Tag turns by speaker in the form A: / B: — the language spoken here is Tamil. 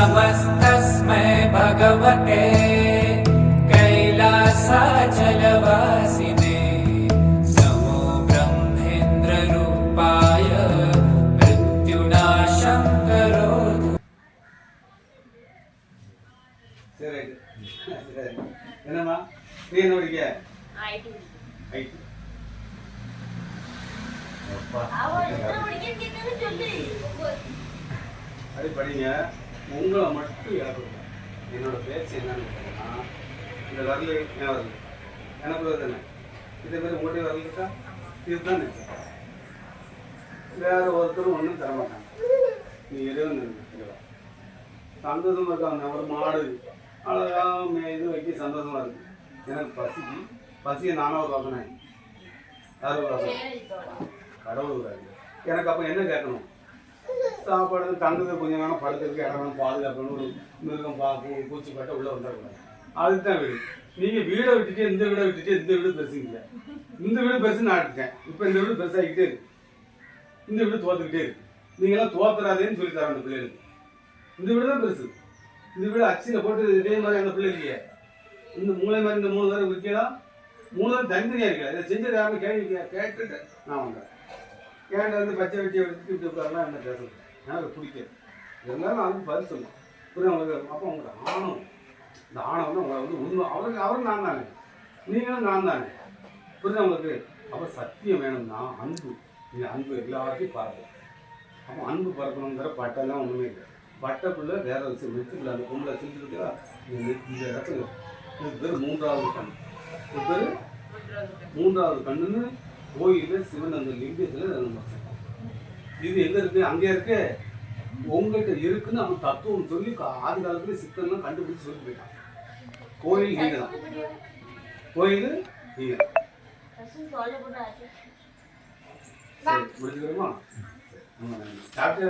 A: नमस्तस्मै भगवते कैलासाचलवासिने नमो ब्रह्मेन्द्ररूपाय मृत्युनाशं करोतु।
B: என்னம்மா நீ என்ன படிக்க? ஐடி. அப்படி படிங்க. உங்களை மட்டும் இழப்புங்க. என்னோட பேச்சு என்னன்னு கேட்டீங்கன்னா, இந்த வரல என் வரல எனக்கு தானே இதே மாதிரி உங்கள்கிட்ட வரலுக்கா இதுதான் நினைச்சேன். வேற ஒருத்தரும் ஒன்றும் தரமாட்டாங்க. நீ எதுவும் சந்தோஷமா இருக்காங்க. ஒரு மாடு அழகாக இது வைக்க சந்தோஷமா இருக்கு. எனக்கு பசியை நானாவது பார்க்கணும். யாரும் பார்க்கணும் கடவுள். எனக்கு அப்போ என்ன கேட்கணும்? சாப்பாடு தங்குறது கொஞ்சம் நேரம் படுக்கிறதுக்கு இடம் பாதுகாக்கணும். ஒரு மிருகம் பூச்சி பட்ட உள்ளே வந்துடக்கூடாது. அதுதான் வீடு. நீங்கள் வீடை விட்டுட்டு இந்த வீடை விட்டுட்டு இந்த வீடு பெருசுங்க. இந்த வீடு பெருசு நான் எடுத்துட்டேன். இப்போ இந்த வீடு பெருசாகிக்கிட்டே இருக்கு. இந்த வீடு தோத்துக்கிட்டே இருக்கு. நீங்களாம் தோத்துறாதேன்னு சொல்லி தரேன் அந்த பிள்ளைகளுக்கு. இந்த வீடு தான் பெருசு. இந்த வீடு அச்சியில் போட்டு இதே மாதிரி அந்த பிள்ளை இல்லையே. இந்த மூளை மாதிரி இந்த 3 பேரை விற்கலாம். 3 பேரும் தனித்தனியாக இருக்கல. இதை செஞ்சது யாருன்னு கேட்டுட்டு நான் வந்தேன். கேட்டு வந்து பச்சை வெட்டியை எடுத்துட்டு இப்படி உட்காரலாம் என்ன பேசணும் எனக்கு பிடிக்காது. இருந்தாலும் அதுக்கு பதில் சொல்லுவோம். புரியும் உங்களுக்கு? அப்போ உங்களோட ஆணவம், இந்த ஆணவம் வந்து உங்களை வந்து உண்மை. அவரும் நான் தானே, நீங்களும் நான் தானே. புரியுது உங்களுக்கு? அப்போ சத்தியம் வேணும்னா அன்பு. நீ அன்பு எல்லாத்தையும் பார்க்கணும். அப்போ அன்பு பறக்கணுங்கிற பட்டெல்லாம் ஒன்றுமே இல்லை. பட்டைக்குள்ளே வேற விஷயம் மெச்சுக்குள்ள அந்த பொம்பளை செஞ்சுருக்கா இந்த இடத்துல இது பேர் 3வது கண். இது பேர் 3வது கண்ணுன்னு கோயிலில் சிவன் அந்த லிங்கத்தில் இது எங்கே இருக்குது? அங்கே இருக்கு. உங்கள்கிட்ட இருக்குன்னு அவன் தத்துவம் சொல்லி ஆதி காலத்துல சித்தன்லாம் கண்டுபிடிச்சு சொல்லி போயிட்டான். கோயில் நீங்க தான். கோயில் நீங்க முடிச்சுக்கிறோமா? சாப்பிட்டு